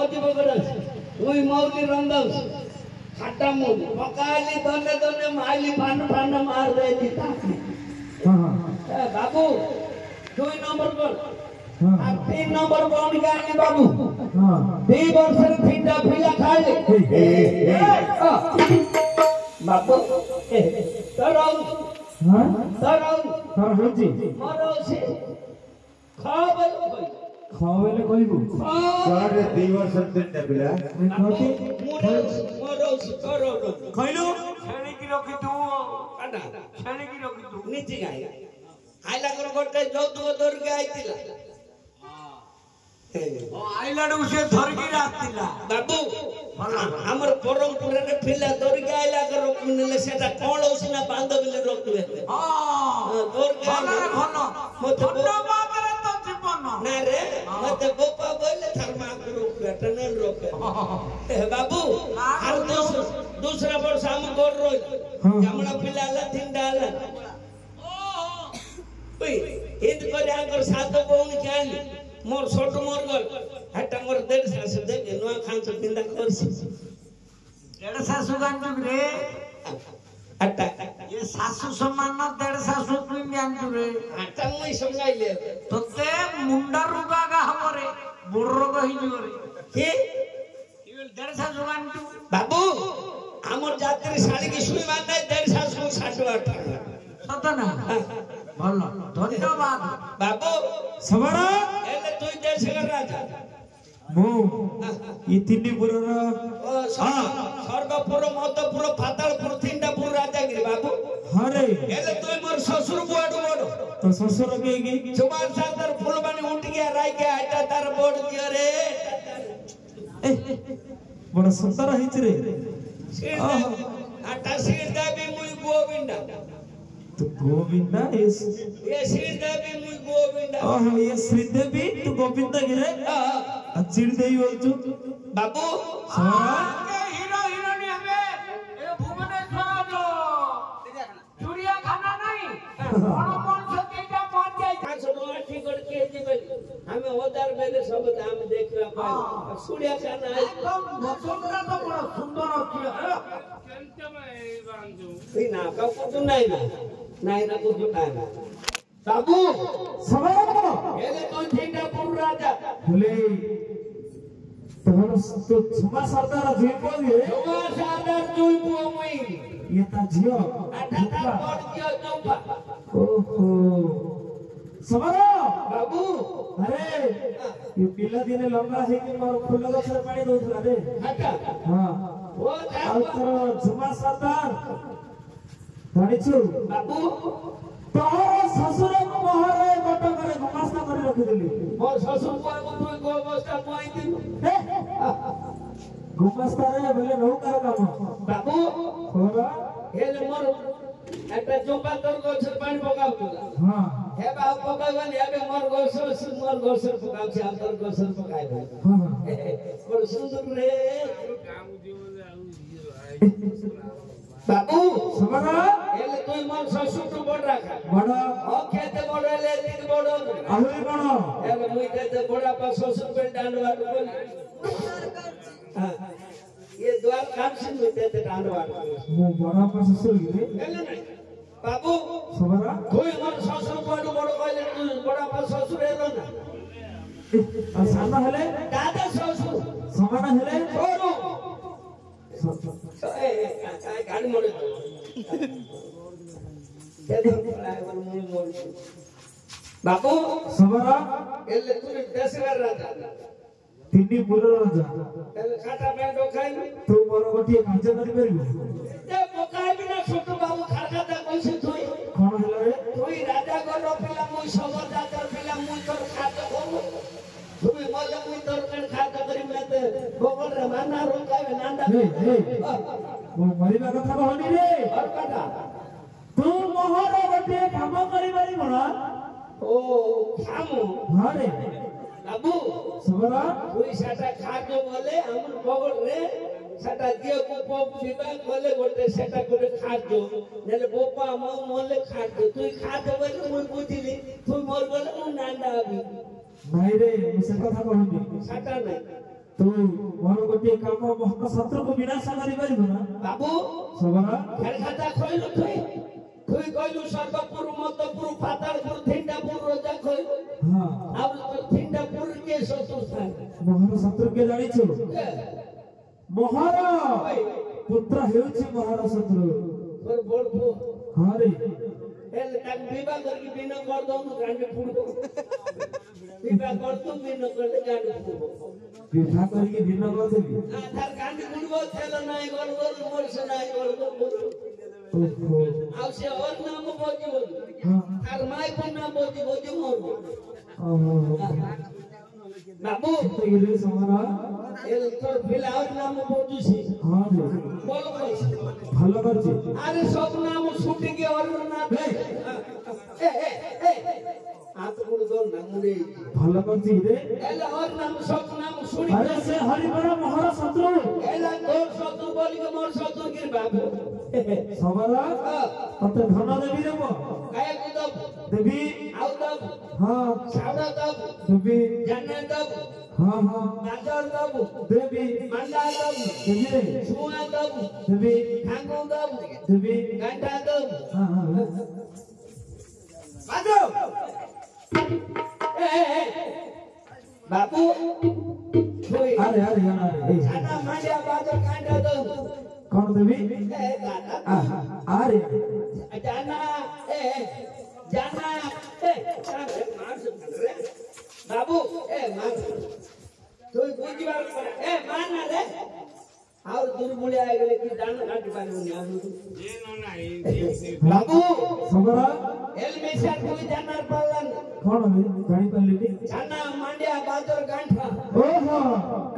मोदी बगरस मुई मौली रंदस खाटा मुई पकाली दोने दोने माली फान फान मार दे दीता हां बाबू 2 नंबर पर हां 3 नंबर कौन गानी बाबू हां 2 वर्ष फिटा फिला खाले बाबू तरौ हां तरौ होजी मरो से खावेले कहबो सारे 2 वर्ष फिटा फिला मोटी मरो से करो खइलो छेनी की रखी तू काटा छेनी की रखी तू नीचे गाय आइला कर गोटे जौतुक धर के आइतिला आइलाडू से धर के आतिला बाबू हमर परमपुर रे फिला धर के आइला कर रखुनेले सेटा कोन ओसिना बांधबिले रखले हां धर के भला मते बाप रे तो जीवन ना रे मते गोपा बोले थरमा करू टनल रोके बाबू और दूसरा वर्ष हम गोर रोई हमला फिलाला थिंडाला ओए हिंद को जाकर सातो कोन केन मोर छोट मोर गल हटा मोर देख सासु देख नुआ खान से बिंदा करसी डेढ़ सासु गांजु रे हटा ये सासु समान न डेढ़ सासु तुम गांजु रे हटा मुई संगाइले तोते मुंडा रुगागा हमरे बुर्रो गहि जोरे के इवेल डेढ़ सासु गांजु बाबू हमर जात्री साली की सुई मान नहीं डेढ़ सासु 60 सत ना भलो धन्यवाद बाबू सबरा एले तुई देश कर राजा मो ई तिन्नीपुर रो सर्वपुर मधुपुर फातालपुर तीनटापुर राजागिरी बाबू हरे एले तुई मोर ससुर बुआडू बडो तो ससुर के की जुबान सातर फुलबानी उठ गया राई के आटा तार बोड दियो रे बड़ा सुंदर हिच रे आटा सीर दाबी मुई गोविंदा तो गोविंदा ये श्रीदेवी मुई गोविंदा ओह ये श्रीदेवी तू गोविंदा गिरे श्रीदेवी बोलचू बाबू के हीरो हीरोनी हमें ए भुवनेश्वर जो चिड़ियाखाना नहीं मन से केटा पहुंच जाय 500 टिकट के जेबे हमें होदार बेले सब दाम देखला पाए चिड़ियाखाना एकदम मसुंदर तो बड़ा सुंदर अछि केंते में बांधू ई ना का कुछ नहीं नहीं ना कुछ नहीं बाबू समझो एले तो ठीका पुर राजा बोले तोहर तो छमा सरदार जुई बोलिए छमा सरदार जुई बोई ये ता जियो आटा ता पड़ जियो चौपा ओहो समझो बाबू अरे ये पिला दिने लंबा है कि मोर फूल गछर पानी दोथला रे अच्छा हां ओ तोर छमा सरदार जानिछु बाबू तोहर ससुर को मोहरे गोट करे गुमास्ता कर रखि देली मोर ससुर को कोई गोमास्ता कोई दिन गुमास्ता रे बोले नौ कर काम बाबू होरा हेले मोर एटा चोपा तोर गोछर पानी पकाउला हां हे बाबू पकावन हेबे मोर गोछर पकाउ छ हम तोर गोछर पकाइ हां मोर सुंदर रे काम जीवन आउ बाबू समरा एले तोय मोर ससुर तो बड़ राखा बड़ ओ खेते बड़ ले तीन बड़ आहुरी कोन एले मुई देते बड़ा पा ससुर पे डांडवा बोल हां ये द्वार काम से मुई देते डांडवा मो बड़ा पा ससुर गिरे एले नहीं बाबू समरा कोई मोर ससुर बड़ कहले तू बड़ा पा ससुर एलो ना आ साना हेले दादा ससुर समरा हेले छोरो गाड़ी मोड़े बाबू सबरा एले तू देशगर राजा तिन्नीपुर राजा एले खाटा पैंट खाई तू मोर गोटिए काज करि परबो ए पकाई बिना छोट बाबू खाटा कैसे थोई कोन हला रे तोई राजा घर पिला मुई सबर जातर पिला मुई तोर खाता कोन तुई मजा मुई तोर कन खाता करी मते गोबर रे माना रोकावे नांदा वो मरिबा कथा कहनी रे और काटा तू मोहर गोटे काम करि बारी बड़ा ओ काम हां रे बाबू सबरा तुई साटा खाजो बोले हमर गोबर रे साटा दियो को पप दिबा बोले गोटे साटा गोटे खाजो नेले बोपा म मोले खाजो तुई खाजो बोले मुई बुझिली तुई मोर बोले मु नांदा आबी नहीं रे मुसे कथा कहनी साटा नहीं तू मोर गोटे काम बहुत शत्रु को विनाश करि परिबो ना बाबू सबरा घर खाता खोइलो खोई कहलु सर्वपुर मतपुर पातालपुर थिंडापुर रोजा खोई हां अब तो थिंडापुर के शत्रु था मोहर शत्रु के जानि छु मोहर पुत्र हेउछि मोहर शत्रु और बोलबो हां रे एल तक विवाह करके बिना कर दो गांडे फुड़बो विवाह कर तुम बिना कर दे गांडे फुड़बो विवाह करके बिना कर देबी आधार गांडे फुड़बो चल नाही कर मोर से नाही कर ओहो आउ से और नाम बोजी बोली हां तार माय को नाम बोजी मोर ओहो बाबू तो ये समरा एल तोर फिलहाल नाम बोजुसी हां रे बोल कैसे ভালো করছি अरे सब नाम छूट के और ना हाथ मुड़ दो ना मुड़े ভালো করছি রে एला और नाम सब नाम छूट अरे से हरिबरा मोहर शत्रु एला तोर शत्रु बोली के मोर शत्रु के बाबू सबरा तते धन देबी देबो काय को दब देबी आउ दब हां छाड़ा दब देबी जाने दब हां हां गाजर दब देबी मंडा दब देबी रे सुआ दब देबी खांगो दब देबी घंटा दब हां हां बाजो ए बाबू कोई अरे अरे अरे जाना मांडिया बाजो कांडा दब कौन देबी ए गाना अरे जाना जाना मार रे बाबू मार तू बुझी बार मार ना रे और दूर बुले आ गए कि जाना काट पारे ये नो नहीं बाबू सबरा एल मेशा कोई जाना पालन कौन है जानी पल्ली जाना मांडिया बाजर गांठा ओहो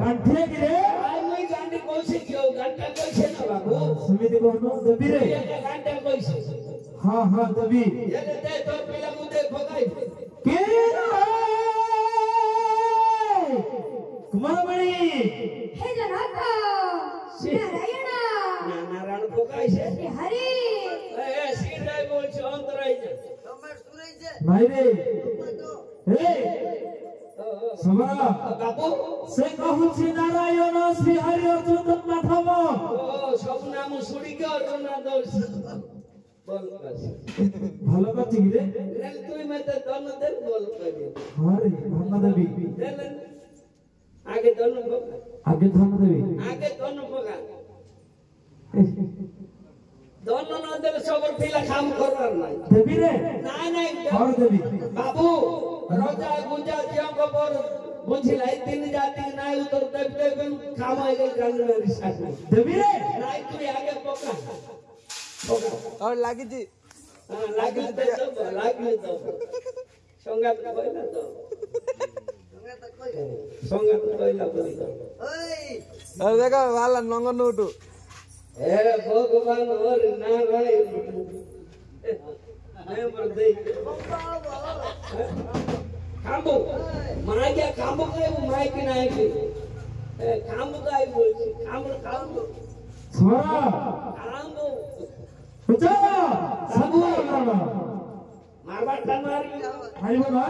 कांठे की रे आई मुई गांडी कोसे क्यों गांठा कोसे ना बाबू समिति को देबी रे ये गांठा कोसे हां हां देबी ये दे तो पिला मुदे भगाई के कुमारमणि हे जनाता नारायण नारायण भगाई से हे हरि ए सीधाई बोल छ अंतराई जे नहीं रे हे सबरा बाबू से कहूछि नारायण श्री हरि अर्जुन माधव ओ सब नाम सुड़ी के अर्जुन ना दोस बोल बस ভালো করছি রে रेल तुई में तो दोनों दिन बोल पड़े हां रे धन देबी रेल आगे दोनों भगा आगे धन देबी आगे दोनों भगा दोनों ना दे सब फिला काम करवार नहीं देबी रे नहीं और देबी बाबू रोजा गुंजा जियो को पर बुझिलाई तीन जाति नहीं उतर देव देव काम है के गांड में रिसात देबी रे नहीं तू आगे पका और लागी जी हां लागी तो संगात कोइला तो संगात कोइला बोली तो और देखो वाला नंगर नोटू ए भगवान और नारायण मैं मर दे कांबो माय क्या कांबो का वो माय के ना है कांबो का है बोल कांबो सबरा कांबो उचारा सबू करना मारवा तमारी आइबो ना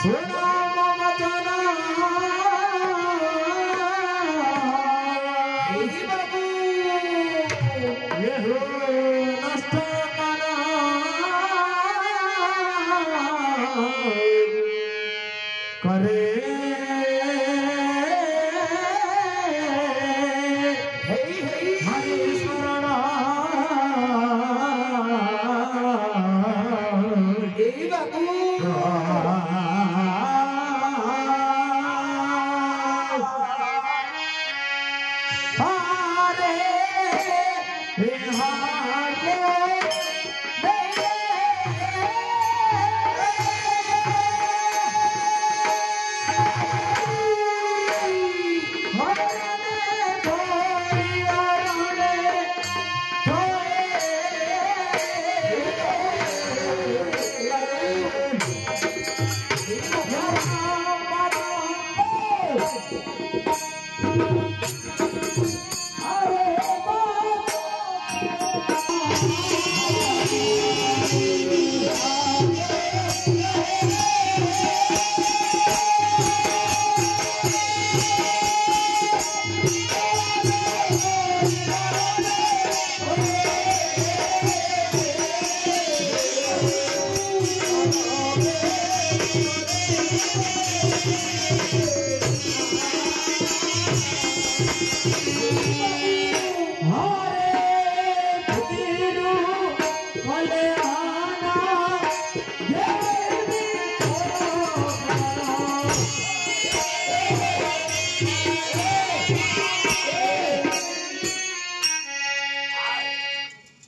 सुना ममजना ये हो नष्ट करा करे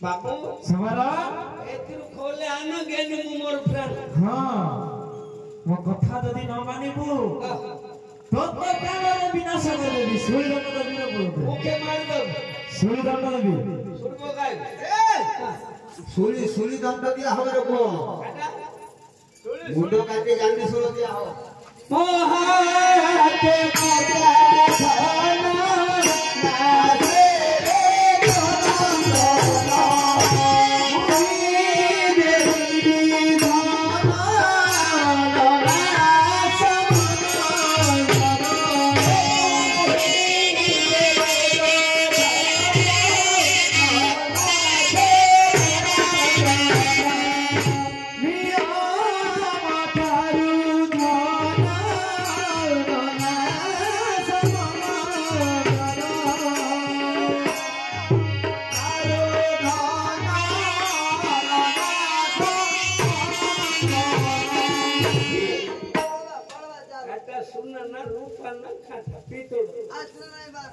बाबू समरा एतिरु खोले आनो गेनु मोर प्राण हां मो कथा जदी न मानिबु तो प्राणर विनाश करबी सुई दंड देबी बोलते ओके मार दो सुई दंड देबी सुरबो गाय सुली सुली दंड दिया हो रे को मुंडो काटे गांडी सुलो दिया हो मोहाते काटा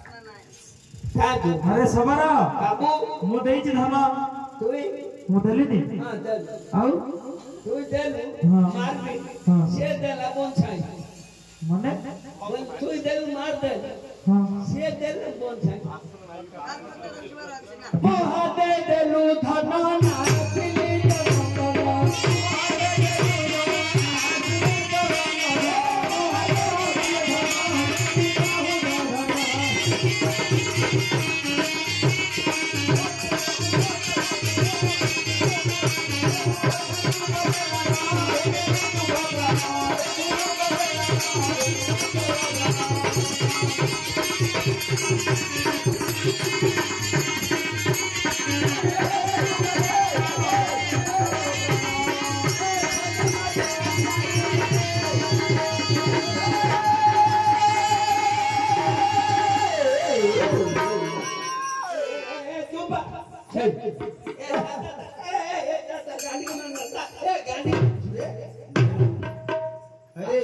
खाना नाचे अरे समरा बाबू मो देइछि धन तुई मो देली नी हां दल आउ तुई दल हां मार दे हां से दल बोन छाई मने तुई दल मार दे हां से दल बोन छाई मोहाते दलु धन नाचली अरे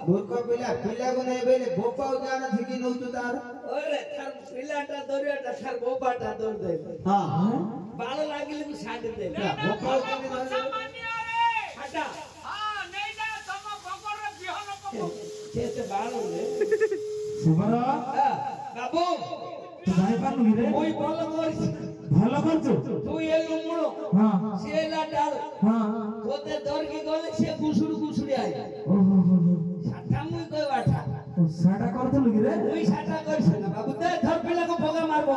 मूर्ख पिला पिला को नहीं बेले भोपाव जाना थी कि नौतु तार ओरे थार पिलाटा दरियाटा थार बोपाटा दर दे हां बाल लागिले भी छाड़ दे भोपाव को नहीं सामान्य रे हटा हां नहीं जा तम भगर बिहन पको से बाल रे समरा बाबू तू जानि पानु रे ओई बोल करछ ভালো করছো তুই এলু মুড়ো হ্যাঁ সেলা ডাল হ্যাঁ তোতে দরকি গলে সে গুসুড় গুসুড়ি আই ওহো সাটা মুই কই বাঠা ও সাটা করছলু কি রে মুই সাটা করছ না বাবু দে ধর পিলাকে ভগা মারবো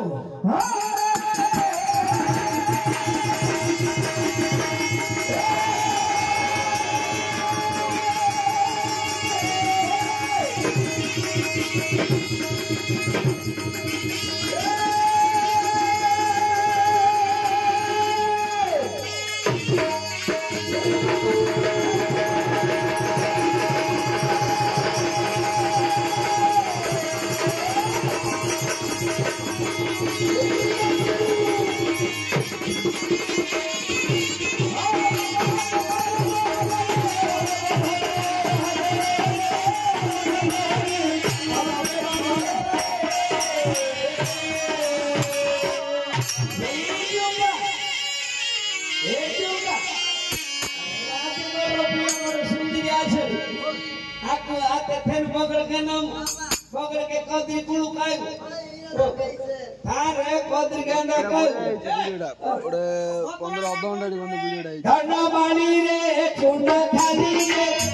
આખો આ તે થેન પકડ કે નામ પકડ કે કદરી કુળું કાય થારે કદરી ગાંડા કાય ଗୋଟେ 15 ଅଧ ଘଣ୍ଟା ଭିତରେ ଭିଡିଓ ଟା ଧନ ବାଣୀ ରେ ଚୁଣ୍ଡ ଥାଲି ରେ